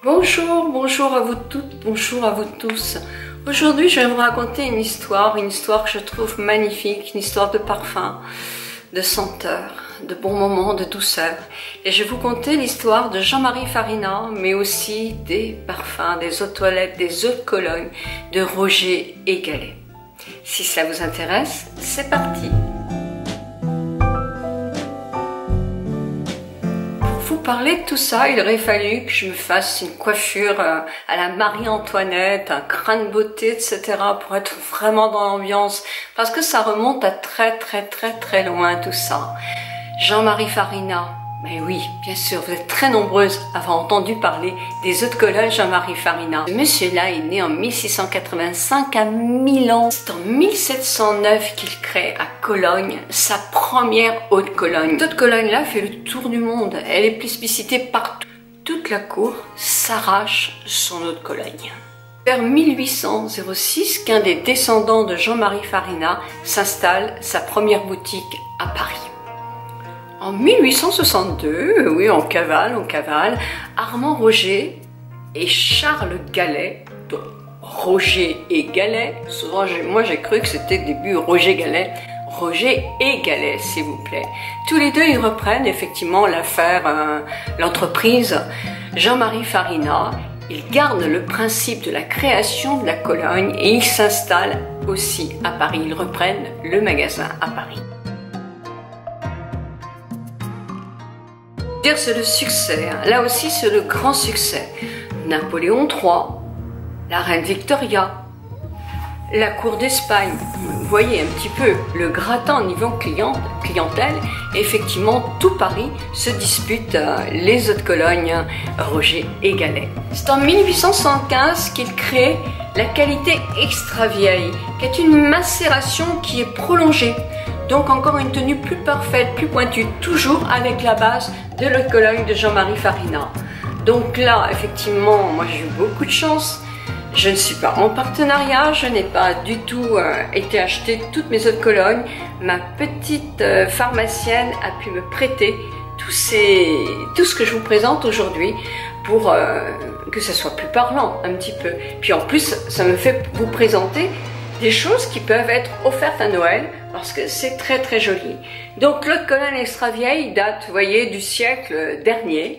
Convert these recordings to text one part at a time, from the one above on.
Bonjour, bonjour à vous toutes, bonjour à vous tous. Aujourd'hui, je vais vous raconter une histoire que je trouve magnifique, une histoire de parfum, de senteur, de bons moments, de douceur. Et je vais vous conter l'histoire de Jean-Marie Farina, mais aussi des parfums, des eaux de toilette, des eaux de Cologne, de Roger et Gallet. Si ça vous intéresse, c'est parti! Pour vous parler de tout ça, il aurait fallu que je me fasse une coiffure à la Marie-Antoinette, un grain de beauté, etc. pour être vraiment dans l'ambiance, parce que ça remonte à très loin tout ça. Jean-Marie Farina, mais oui, bien sûr, vous êtes très nombreuses à avoir entendu parler des eaux de Cologne Jean-Marie Farina. Ce monsieur-là est né en 1685 à Milan. C'est en 1709 qu'il crée à Cologne sa première eau de Cologne. Cette eau de Cologne-là fait le tour du monde. Elle est plébiscitée partout. Toute la cour s'arrache son eau de Cologne. Vers 1806, qu'un des descendants de Jean-Marie Farina s'installe sa première boutique à Paris. En 1862, oui, on cavale, Armand Roger et Charles Gallet, donc Roger et Gallet, souvent moi j'ai cru que c'était au début Roger Gallet, Roger et Gallet s'il vous plaît. Tous les deux ils reprennent effectivement l'affaire, l'entreprise Jean-Marie Farina. Ils gardent le principe de la création de la Cologne et ils s'installent aussi à Paris, ils reprennent le magasin à Paris. C'est le succès, là aussi c'est le grand succès. Napoléon III, la reine Victoria, la cour d'Espagne, vous voyez un petit peu le gratin au niveau clientèle, effectivement tout Paris se dispute les eaux de Cologne, Roger et Gallet. C'est en 1875 qu'il crée la qualité extra vieille, qui est une macération qui est prolongée. Donc encore une tenue plus parfaite, plus pointue, toujours avec la base de l'eau de Cologne de Jean-Marie Farina. Donc là, effectivement, moi j'ai eu beaucoup de chance. Je ne suis pas en partenariat, je n'ai pas du tout été acheter toutes mes eaux de Cologne. Ma petite pharmacienne a pu me prêter tout ce que je vous présente aujourd'hui pour que ça soit plus parlant un petit peu. Puis en plus, ça me fait vous présenter des choses qui peuvent être offertes à Noël parce que c'est très joli. Donc l'eau de Cologne extra vieille date, vous voyez, du siècle dernier.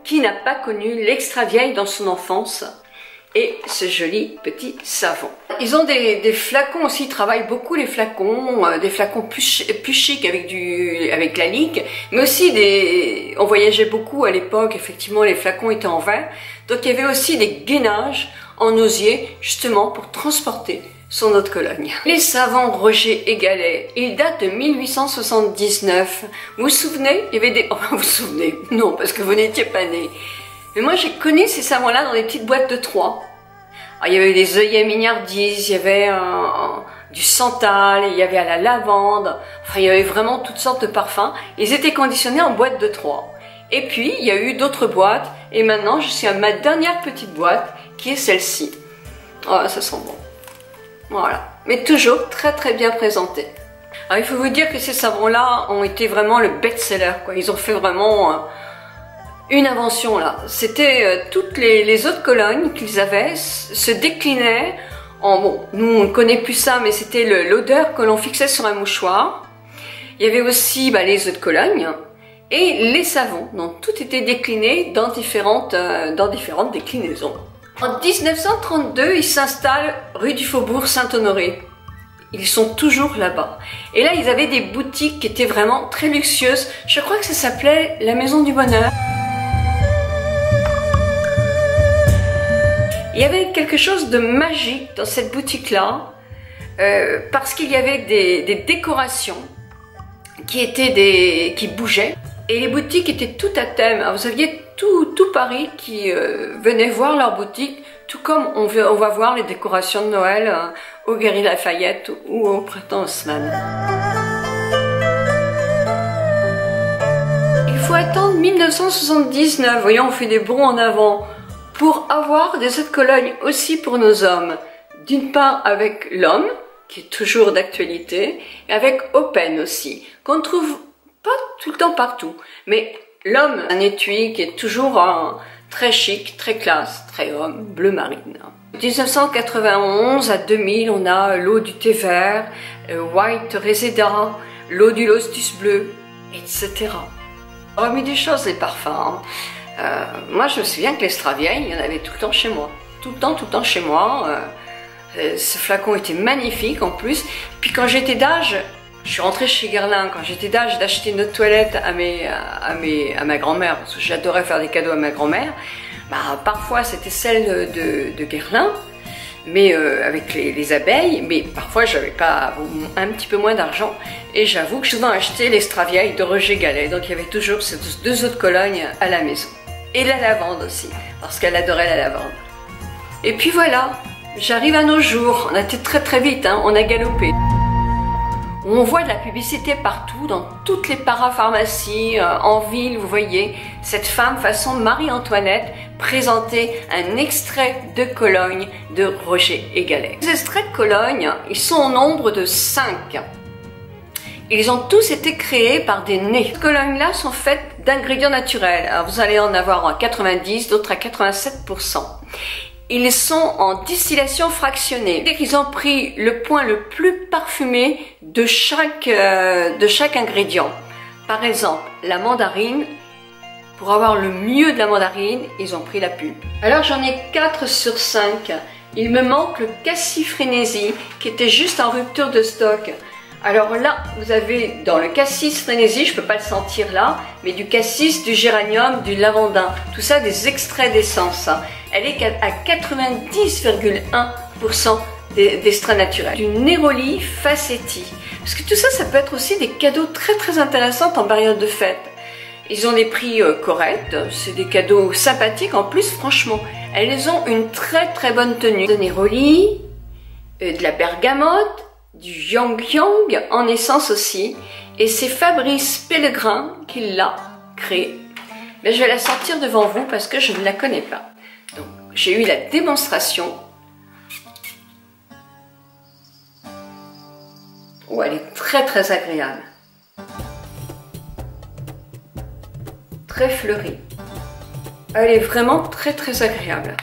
Qui n'a pas connu l'extra vieille dans son enfance et ce joli petit savon. Ils ont des flacons aussi, ils travaillent beaucoup les flacons, des flacons plus chics avec la ligue, mais aussi on voyageait beaucoup à l'époque, effectivement les flacons étaient en verre, donc il y avait aussi des gainages en osier justement pour transporter son eau de Cologne. Les savons Roger et Gallet, ils datent de 1879. Vous vous souvenez? Il y avait des... Oh, vous vous souvenez? Non, parce que vous n'étiez pas nés. Mais moi, j'ai connu ces savons-là dans des petites boîtes de 3. Alors, il y avait des œillets mignardises, il y avait du santal, il y avait à la lavande. Enfin, il y avait vraiment toutes sortes de parfums. Ils étaient conditionnés en boîte de 3. Et puis, il y a eu d'autres boîtes. Et maintenant, je suis à ma dernière petite boîte, qui est celle-ci. Oh, ça sent bon. Voilà, mais toujours très bien présenté. Alors il faut vous dire que ces savons-là ont été vraiment le best-seller, quoi. Ils ont fait vraiment une invention là. C'était toutes les eaux de Cologne qu'ils avaient se déclinaient en bon. Nous on ne connaît plus ça, mais c'était l'odeur que l'on fixait sur un mouchoir. Il y avait aussi les eaux de Cologne et les savons. Donc tout était décliné dans différentes déclinaisons. En 1932, ils s'installent rue du Faubourg Saint-Honoré. Ils sont toujours là-bas. Et là, ils avaient des boutiques qui étaient vraiment très luxueuses. Je crois que ça s'appelait la Maison du Bonheur. Il y avait quelque chose de magique dans cette boutique-là, parce qu'il y avait des décorations qui bougeaient. Et les boutiques étaient toutes à thème. Alors, vous aviez tout Paris qui venait voir leur boutique, tout comme on va voir les décorations de Noël au Galeries Lafayette ou au Printemps Haussmann. Il faut attendre 1979, voyons, on fait des bonds en avant, pour avoir des eaux de Cologne aussi pour nos hommes. D'une part avec l'homme, qui est toujours d'actualité, et avec Open aussi, qu'on trouve pas tout le temps partout, mais l'homme, un étui qui est toujours très chic, très classe, très homme, bleu marine. De 1991 à 2000, on a l'eau du thé vert, White Reseda, l'eau du lotus bleu, etc. Remis des choses, les parfums. Moi, je me souviens que l'Estraviaille, il y en avait tout le temps chez moi. Tout le temps chez moi. Ce flacon était magnifique en plus. Puis quand j'étais d'âge, je suis rentrée chez Guerlain, quand j'étais d'âge d'acheter une autre toilette à ma grand-mère, parce que j'adorais faire des cadeaux à ma grand-mère. Bah, parfois c'était celle de Guerlain, mais avec les abeilles, mais parfois j'avais pas un petit peu moins d'argent, et j'avoue que j'ai souvent acheté l'Estraviaille de Roger Gallet, donc il y avait toujours ces deux autres colognes à la maison. Et la lavande aussi, parce qu'elle adorait la lavande. Et puis voilà, j'arrive à nos jours, on a été très vite, hein, on a galopé. On voit de la publicité partout, dans toutes les parapharmacies, en ville, vous voyez, cette femme façon Marie-Antoinette présenter un extrait de Cologne de Roger Gallet. Les extraits de Cologne, ils sont au nombre de 5. Ils ont tous été créés par des nés. Ces colognes-là sont faites d'ingrédients naturels. Alors vous allez en avoir à 90, d'autres à 87%. Ils sont en distillation fractionnée. Ils ont pris le point le plus parfumé de chaque ingrédient. Par exemple, la mandarine. Pour avoir le mieux de la mandarine, ils ont pris la pulpe. Alors j'en ai 4 sur 5. Il me manque le cassis frénésie qui était juste en rupture de stock. Alors là, vous avez dans le cassis frénésie, je ne peux pas le sentir là, mais du cassis, du géranium, du lavandin. Tout ça des extraits d'essence. Elle est à 90,1% d'extraits naturels. Du Neroli Facetti. Parce que tout ça, ça peut être aussi des cadeaux très intéressants en période de fête. Ils ont des prix corrects, c'est des cadeaux sympathiques. En plus, franchement, elles ont une très bonne tenue. De Neroli, de la bergamote, du Yang Yang en essence aussi. Et c'est Fabrice Pellegrin qui l'a créé. Mais je vais la sortir devant vous parce que je ne la connais pas. Donc, j'ai eu la démonstration. Oh, elle est très agréable. Très fleurie. Elle est vraiment très agréable.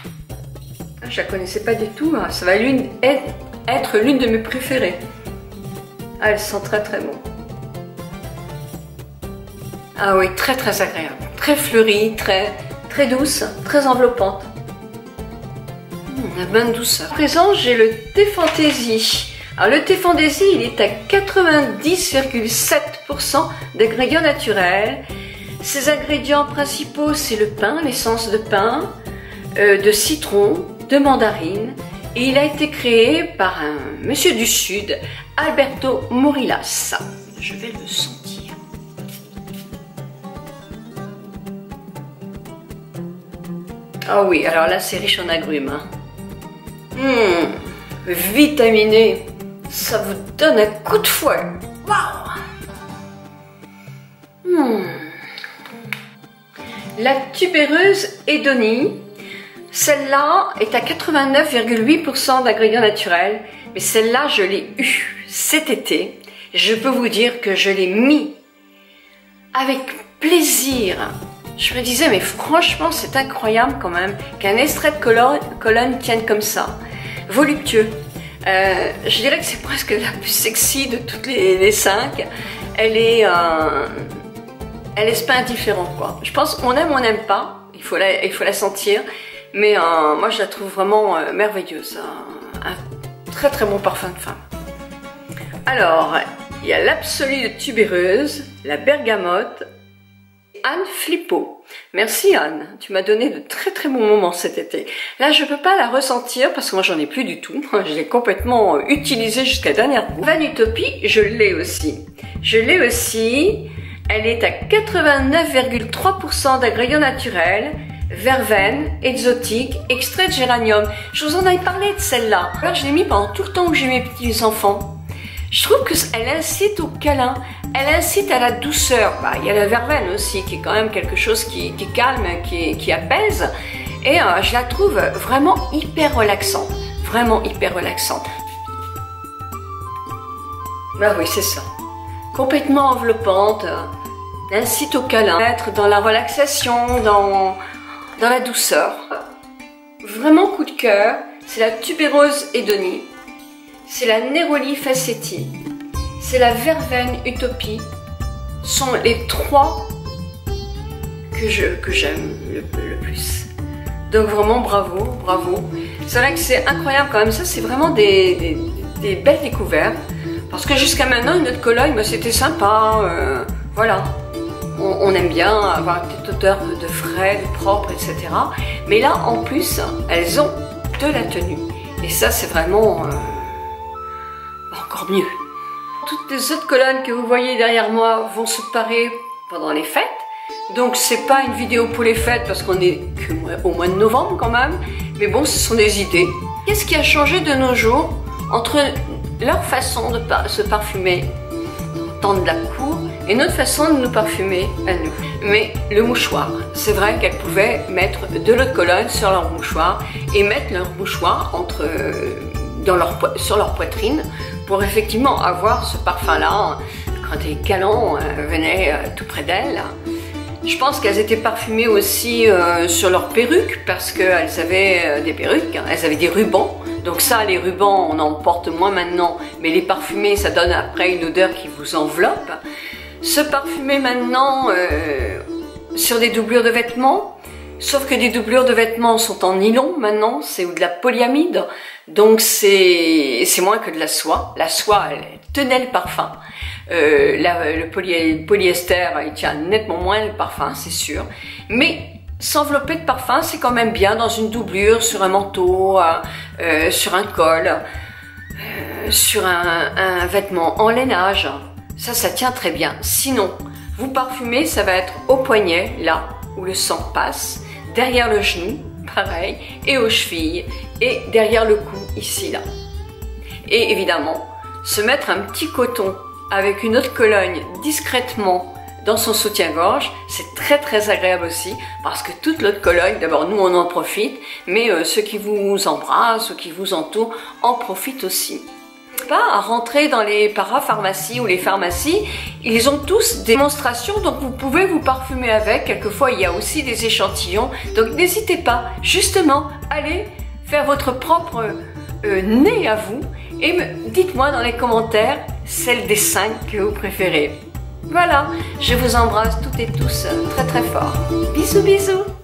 Je la connaissais pas du tout, hein. Ça va être l'une de mes préférées. Ah, elle sent très bon. Ah oui, très agréable. Très fleurie, très douce, très enveloppante. La bonne douceur. À présent, j'ai le thé fantaisie. Alors le thé fantaisie, il est à 90,7% d'ingrédients naturels. Ses ingrédients principaux, c'est le pain, l'essence de pain, de citron, de mandarine. Et il a été créé par un monsieur du Sud, Alberto Morillas. Je vais le sentir. Ah oui, alors là, c'est riche en agrumes. Hein. Vitaminé. Ça vous donne un coup de fouet. Waouh. La tubéreuse Edonie, celle-là est à 89,8% d'ingrédients naturels, mais celle-là je l'ai eue cet été. Je peux vous dire que je l'ai mis avec plaisir. Je me disais mais franchement c'est incroyable quand même qu'un extrait de Cologne tienne comme ça, voluptueux. Je dirais que c'est presque la plus sexy de toutes les 5. Elle est pas indifférente quoi. Je pense qu'on aime ou on n'aime pas, il faut la sentir, mais moi je la trouve vraiment merveilleuse. Un très bon parfum de femme. Alors, il y a l'absolu de tubéreuse, la bergamote, Anne Flippo. Merci Anne, tu m'as donné de très bons moments cet été. Là je peux pas la ressentir parce que moi j'en ai plus du tout. Je l'ai complètement utilisée jusqu'à la dernière goutte. Vanutopie, je l'ai aussi. Elle est à 89,3% d'ingrédients naturels, verveine, exotique, extrait de géranium. Je vous en avais parlé de celle-là. Alors je l'ai mis pendant tout le temps où j'ai mes petits enfants. Je trouve qu'elle incite au câlin, elle incite à la douceur. Bah, il y a la verveine aussi qui est quand même quelque chose qui calme, qui apaise. Et je la trouve vraiment hyper relaxante. Bah oui, c'est ça. Complètement enveloppante, incite au câlin, être dans la relaxation, dans dans la douceur. Vraiment coup de cœur, c'est la tubérose Edonie, c'est la Neroli Faceti, c'est la Verveine Utopie. Sont les 3 que j'aime le plus. Donc vraiment bravo, bravo. C'est vrai que c'est incroyable quand même, ça c'est vraiment des belles découvertes. Parce que jusqu'à maintenant, une autre Cologne, c'était sympa, voilà. On aime bien avoir une petite odeur de frais, de propre, etc. Mais là, en plus, elles ont de la tenue. Et ça, c'est vraiment encore mieux. Toutes les autres colonnes que vous voyez derrière moi vont se parer pendant les fêtes. Donc c'est pas une vidéo pour les fêtes parce qu'on est au mois de novembre quand même. Mais bon, ce sont des idées. Qu'est-ce qui a changé de nos jours entre leur façon de se parfumer dans le temps de la cour et notre façon de nous parfumer à nous? Mais le mouchoir, c'est vrai qu'elles pouvaient mettre de l'eau de Cologne sur leur mouchoir et mettre leur mouchoir sur leur poitrine pour effectivement avoir ce parfum-là quand les galants venaient tout près d'elles. Je pense qu'elles étaient parfumées aussi sur leurs perruques parce qu'elles avaient des perruques, elles avaient des rubans. Donc ça, les rubans, on en porte moins maintenant, mais les parfumés, ça donne après une odeur qui vous enveloppe. Se parfumer maintenant sur des doublures de vêtements, sauf que des doublures de vêtements sont en nylon maintenant, c'est de la polyamide, donc c'est moins que de la soie. La soie, elle tenait le parfum. Le polyester, il tient nettement moins le parfum, c'est sûr. Mais s'envelopper de parfum, c'est quand même bien dans une doublure, sur un manteau, sur un col, sur un vêtement en lainage. Ça tient très bien. Sinon, vous parfumez, ça va être au poignet, là où le sang passe, derrière le genou, pareil, et aux chevilles, et derrière le cou, ici, là. Et évidemment, se mettre un petit coton avec une autre Cologne discrètement dans son soutien-gorge, c'est très agréable aussi, parce que toute l'autre Cologne, d'abord nous on en profite, mais ceux qui vous embrassent, ceux qui vous entourent, en profitent aussi. Pas à rentrer dans les parapharmacies ou les pharmacies, ils ont tous des démonstrations, donc vous pouvez vous parfumer avec. Quelquefois il y a aussi des échantillons, donc n'hésitez pas, justement, allez faire votre propre nez à vous et dites-moi dans les commentaires celle des 5 que vous préférez. Voilà, je vous embrasse toutes et tous très fort. Bisous bisous.